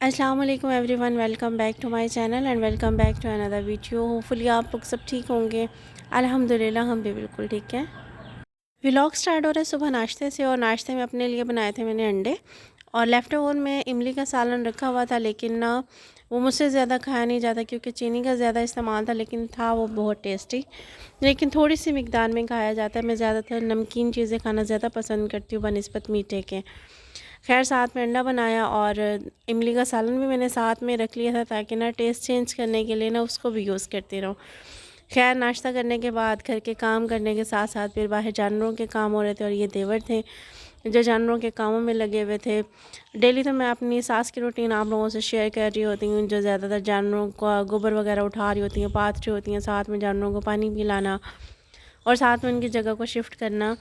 अस्सलाम वालेकुम everyone, welcome back to my channel and welcome back to another video. Hopefully आप लोग सब ठीक होंगे। अल्हम्दुलिल्लाह हम भी बिल्कुल ठीक हैं। व्लॉग स्टार्ट हो रहा है सुबह नाश्ते से, और नाश्ते में अपने लिए बनाए थे मैंने अंडे, और लेफ़्ट ओवर में इमली का सालन रखा हुआ था, लेकिन ना वो मुझसे ज़्यादा खाया नहीं जाता क्योंकि चीनी का ज़्यादा इस्तेमाल था, लेकिन था वो बहुत टेस्टी। लेकिन थोड़ी सी मिकदार में खाया जाता है। मैं ज़्यादातर नमकीन चीज़ें खाना ज़्यादा पसंद करती हूँ बनिस्बत मीठे के। खैर, साथ में अंडा बनाया और इमली का सालन भी मैंने साथ में रख लिया था, ताकि ना टेस्ट चेंज करने के लिए ना उसको भी यूज़ करती रहूँ। खैर, नाश्ता करने के बाद घर के काम करने के साथ साथ फिर बाहर जानवरों के काम हो रहे थे, और ये देवर थे जो जानवरों के कामों में लगे हुए थे। डेली तो मैं अपनी सास की रूटीन आप लोगों से शेयर कर रही होती हूँ, जो ज़्यादातर जानवरों का गोबर वगैरह उठा रही होती हैं, पाथ रही होती हैं, साथ में जानवरों को पानी पिलाना और साथ में उनकी जगह को शिफ्ट करना।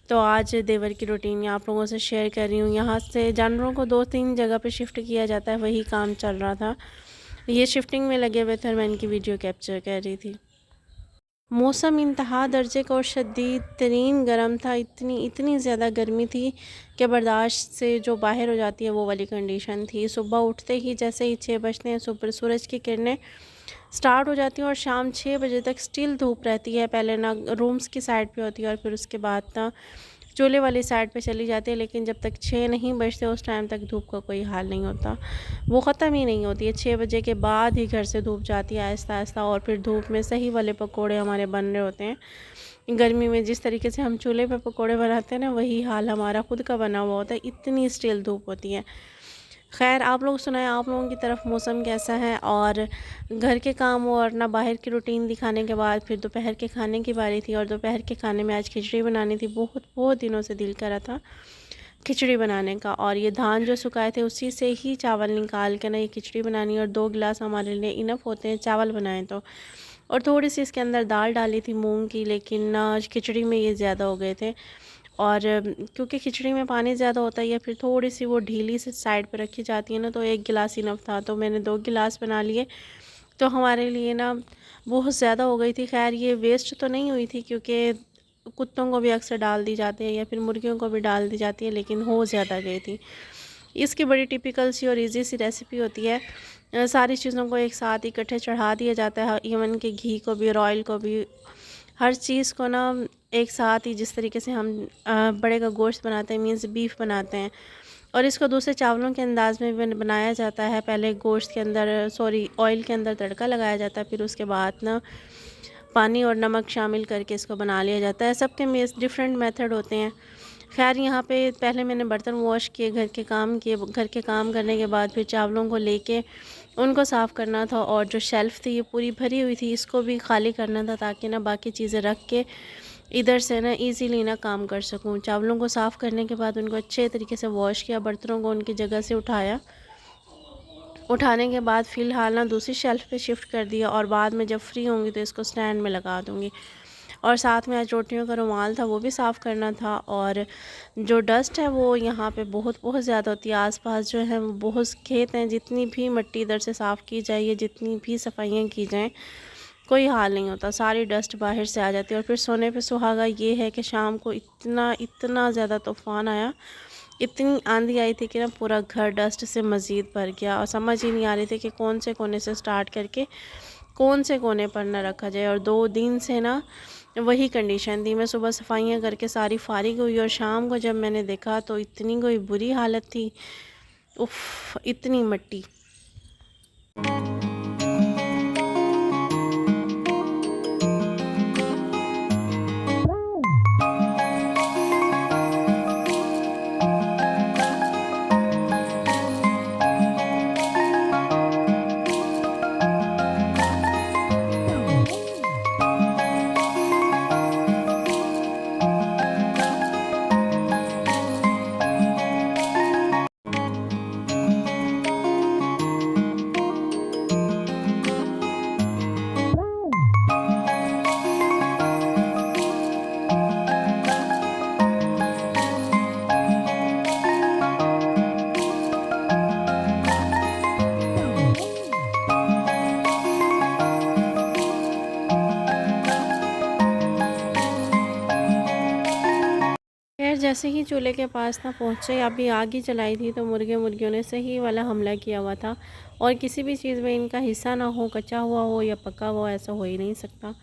तो आज देवर की रूटीन आप लोगों से शेयर कर रही हूँ। यहाँ से जानवरों को 2-3 जगह पे शिफ्ट किया जाता है, वही काम चल रहा था। ये शिफ्टिंग में लगे हुए थे और मैं इनकी वीडियो कैप्चर कर रही थी। मौसम इंतहा दर्जे का और शदीद तरीन गर्म था। इतनी इतनी ज़्यादा गर्मी थी कि बर्दाश्त से जो बाहर हो जाती है वो वाली कंडीशन थी। सुबह उठते ही जैसे ही 6 बजते हैं, सुपर सूरज की किरणें स्टार्ट हो जाती हैं और शाम 6 बजे तक स्टिल धूप रहती है। पहले ना रूम्स की साइड पे होती है और फिर उसके बाद ना चूल्हे वाली साइड पे चली जाती है, लेकिन जब तक 6 नहीं बजते उस टाइम तक धूप का कोई हाल नहीं होता। वो ख़त्म ही नहीं होती है। 6 बजे के बाद ही घर से धूप जाती है आहिस्ता आहिस्ता, और फिर धूप में सही वाले पकोड़े हमारे बन रहे होते हैं। गर्मी में जिस तरीके से हम चूल्हे पे पकोड़े बनाते हैं ना, वही हाल हमारा खुद का बना हुआ होता है। इतनी स्टिल धूप होती है। खैर, आप लोग सुनाएं, आप लोगों की तरफ मौसम कैसा है। और घर के काम और ना बाहर की रूटीन दिखाने के बाद फिर दोपहर के खाने की बारी थी, और दोपहर के खाने में आज खिचड़ी बनानी थी। बहुत बहुत दिनों से दिल करा था खिचड़ी बनाने का, और ये धान जो सुखाए थे उसी से ही चावल निकाल के ना ये खिचड़ी बनानी, और 2 गिलास हमारे लिए इनफ होते हैं चावल बनाए तो। और थोड़ी सी इसके अंदर दाल डाली थी मूंग की, लेकिन ना खिचड़ी में ये ज़्यादा हो गए थे। और क्योंकि खिचड़ी में पानी ज़्यादा होता है या फिर थोड़ी सी वो ढीली से साइड पर रखी जाती है ना, तो 1 गिलास इनफ था, तो मैंने 2 गिलास बना लिए। तो हमारे लिए ना बहुत ज़्यादा हो गई थी। खैर, ये वेस्ट तो नहीं हुई थी क्योंकि कुत्तों को भी अक्सर डाल दी जाती है या फिर मुर्गियों को भी डाल दी जाती है, लेकिन हो ज़्यादा गई थी। इसकी बड़ी टिपिकल सी और इजी सी रेसिपी होती है। सारी चीज़ों को एक साथ इकट्ठे चढ़ा दिया जाता है, इवन कि घी को भी और ऑयल को भी, हर चीज़ को ना एक साथ ही, जिस तरीके से हम बड़े का गोश्त बनाते हैं, मीन्स बीफ बनाते हैं, और इसको दूसरे चावलों के अंदाज में भी बनाया जाता है। पहले गोश्त के अंदर ऑयल के अंदर तड़का लगाया जाता है, फिर उसके बाद ना पानी और नमक शामिल करके इसको बना लिया जाता है। सबके में डिफरेंट मेथड होते हैं। खैर, यहाँ पे पहले मैंने बर्तन वॉश किए, घर के काम किए। घर के काम करने के बाद फिर चावलों को लेके उनको साफ़ करना था, और जो शेल्फ़ थी ये पूरी भरी हुई थी, इसको भी खाली करना था, ताकि ना बाकी चीज़ें रख के इधर से ना इजीली ना काम कर सकूं। चावलों को साफ़ करने के बाद उनको अच्छे तरीके से वॉश किया, बर्तनों को उनकी जगह से उठाया। उठाने के बाद फ़िलहाल ना दूसरी शेल्फ़ पे शिफ्ट कर दिया, और बाद में जब फ्री होंगी तो इसको स्टैंड में लगा दूँगी। और साथ में आज रोटियों का रुमाल था, वो भी साफ़ करना था। और जो डस्ट है वो यहाँ पे बहुत बहुत ज़्यादा होती है। आसपास जो है वो बहुत खेत हैं, जितनी भी मिट्टी इधर से साफ़ की जाए या जितनी भी सफाइयाँ की जाएँ, कोई हाल नहीं होता। सारी डस्ट बाहर से आ जाती है। और फिर सोने पे सुहागा ये है कि शाम को इतना इतना ज़्यादा तूफ़ान आया, इतनी आंधी आई थी कि ना पूरा घर डस्ट से मज़ीद भर गया, और समझ ही नहीं आ रही थी कि कौन से कोने से स्टार्ट करके कौन से कोने पर ना रखा जाए। और 2 दिन से ना वही कंडीशन थी। मैं सुबह सफाइयाँ करके सारी फारिग हुई, और शाम को जब मैंने देखा तो इतनी कोई बुरी हालत थी। उफ़, इतनी मिट्टी। खैर जैसे ही चूल्हे के पास ना पहुँचे, अभी आग ही जलाई थी तो मुर्गियों ने सही वाला हमला किया हुआ था। और किसी भी चीज़ में इनका हिस्सा ना हो, कच्चा हुआ हो या पका हुआ, ऐसा हो ही नहीं सकता।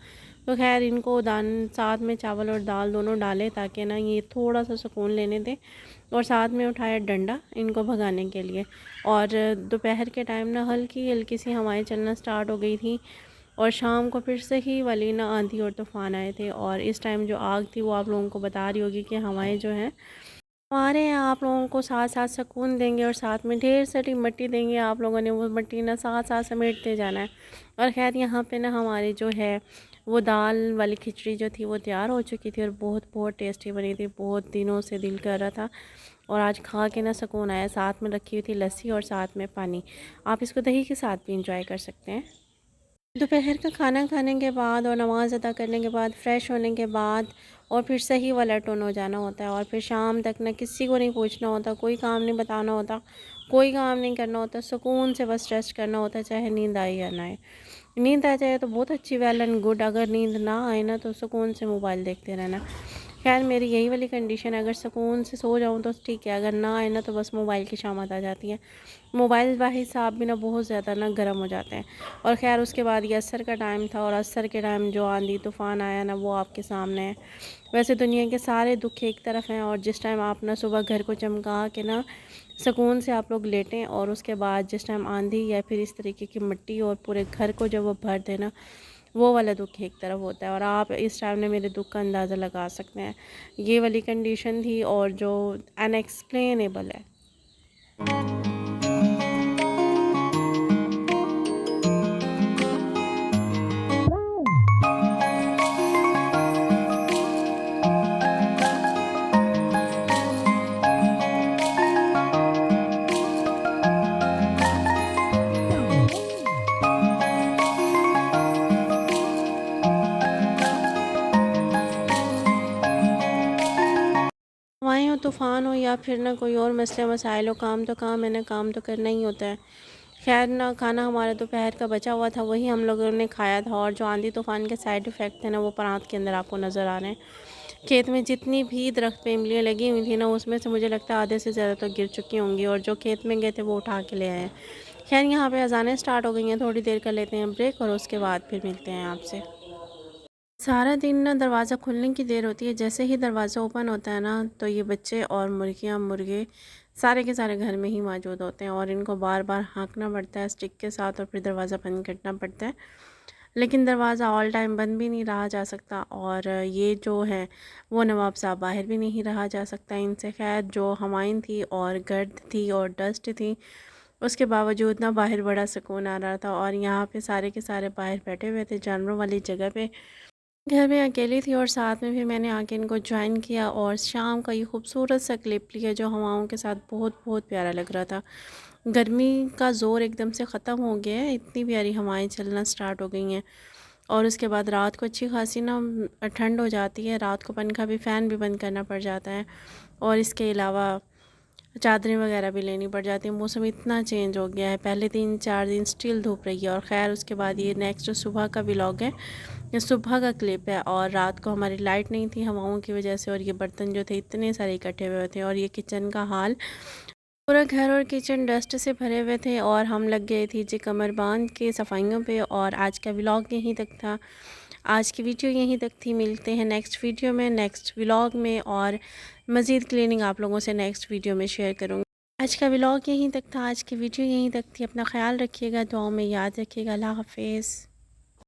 तो खैर इनको दान साथ में चावल और दाल दोनों डाले ताकि ना ये थोड़ा सा सुकून लेने दें। और साथ में उठाया डंडा इनको भगाने के लिए। और दोपहर के टाइम ना हल्की हल्की सी हवाएं चलना स्टार्ट हो गई थी। और शाम को फिर से ही वाली ना आंधी और तूफ़ान आए थे। और इस टाइम जो आग थी वो आप लोगों को बता रही होगी कि हवाएं जो हैं हमारे यहाँ आप लोगों को साथ साथ सुकून देंगे और साथ में ढेर सारी मिट्टी देंगे। आप लोगों ने वो मिट्टी ना साथ साथ समेटते जाना है। और खैर यहाँ पे ना हमारी जो है वो दाल वाली खिचड़ी जो थी वो तैयार हो चुकी थी और बहुत बहुत टेस्टी बनी थी। बहुत दिनों से दिल कर रहा था और आज खा के ना सुकून आया। साथ में रखी हुई थी लस्सी और साथ में पानी। आप इसको दही के साथ भी इंजॉय कर सकते हैं। दोपहर का खाना खाने के बाद और नमाज़ अदा करने के बाद फ़्रेश होने के बाद और फिर सही वाला टोन हो जाना होता है। और फिर शाम तक ना किसी को नहीं पूछना होता, कोई काम नहीं बताना होता, कोई काम नहीं करना होता, सुकून से बस रेस्ट करना होता है, चाहे नींद आए या ना आए। नींद आ जाए तो बहुत अच्छी, वेल एंड गुड। अगर नींद ना आए ना तो सुकून से मोबाइल देखते रहना। खैर मेरी यही वाली कंडीशन है, अगर सुकून से सो जाऊँ तो ठीक है, अगर ना आए ना तो बस मोबाइल की शामत आ जाती है। मोबाइल भाई साहब भी ना बहुत ज़्यादा ना गर्म हो जाते हैं। और ख़ैर उसके बाद ये असर का टाइम था और असर के टाइम जो आंधी तूफ़ान आया ना वो आपके सामने है। वैसे दुनिया के सारे दुख एक तरफ हैं और जिस टाइम आप ना सुबह घर को चमका के ना सुकून से आप लोग लेटें और उसके बाद जिस टाइम आंधी या फिर इस तरीके की मिट्टी और पूरे घर को जब वो भर देना, वो वाला दुख एक तरफ होता है। और आप इस टाइम ने मेरे दुख का अंदाज़ा लगा सकते हैं। ये वाली कंडीशन थी और जो अनएक्सप्लेनेबल है। हवाएँ हो, तूफ़ान हो या फिर ना कोई और मसले मसाइल हो, काम तो काम है ना, काम तो करना ही होता है। खैर ना खाना हमारा दोपहर का बचा हुआ था, वही हम लोगों ने खाया था। और जो आंधी तूफ़ान के साइड इफ़ेक्ट थे ना वो प्रांत के अंदर आपको नज़र आ रहे हैं। खेत में जितनी भी दरख्त पे इमलियाँ लगी हुई थी ना उसमें से मुझे लगता है आधे से ज़्यादा तो गिर चुकी होंगी और जो खेत में गए थे वो उठा के ले आए हैं। खैर यहाँ पे अज़ानें स्टार्ट हो गई हैं, थोड़ी देर कर लेते हैं ब्रेक और उसके बाद फिर मिलते हैं आपसे। सारा दिन ना दरवाज़ा खुलने की देर होती है, जैसे ही दरवाज़ा ओपन होता है ना तो ये बच्चे और मुर्गियाँ मुर्गे सारे के सारे घर में ही मौजूद होते हैं और इनको बार बार हाँकना पड़ता है स्टिक के साथ और फिर दरवाज़ा बंद करना पड़ता है। लेकिन दरवाज़ा ऑल टाइम बंद भी नहीं रहा जा सकता और ये जो है वो नवाब साहब बाहर भी नहीं रहा जा सकता इनसे। खैर जो हवाएं थी और गर्द थी और डस्ट थी उसके बावजूद ना बाहर बड़ा सुकून आ रहा था। और यहाँ पे सारे के सारे बाहर बैठे हुए थे जानवरों वाली जगह पे। घर में अकेली थी और साथ में फिर मैंने आके इनको ज्वाइन किया और शाम का ये खूबसूरत सा क्लिप लिया जो हवाओं के साथ बहुत बहुत प्यारा लग रहा था। गर्मी का ज़ोर एकदम से ख़त्म हो गया है, इतनी प्यारी हवाएं चलना स्टार्ट हो गई हैं। और उसके बाद रात को अच्छी खासी ना ठंड हो जाती है, रात को पंखा भी फ़ैन भी बंद करना पड़ जाता है। और इसके अलावा चादरें वगैरह भी लेनी पड़ जाती है। मौसम इतना चेंज हो गया है, पहले 3-4 दिन स्टिल धूप रही है। और ख़ैर उसके बाद ये नेक्स्ट जो सुबह का व्लॉग है, ये सुबह का क्लिप है। और रात को हमारी लाइट नहीं थी हवाओं की वजह से और ये बर्तन जो थे इतने सारे इकट्ठे हुए थे और ये किचन का हाल, पूरा घर और किचन डस्ट से भरे हुए थे। और हम लग गए थे जी कमर बांध के सफाइयों पे। और आज का व्लॉग यहीं तक था, आज की वीडियो यहीं तक थी। मिलते हैं नेक्स्ट वीडियो में, नेक्स्ट व्लॉग में और मज़ीद क्लीनिंग आप लोगों से नेक्स्ट वीडियो में शेयर करूँगी। आज का व्लॉग यहीं तक था, आज की वीडियो यहीं तक थी। अपना ख्याल रखिएगा, दुआओं में याद रखिएगा। अल्लाह हाफ़िज़।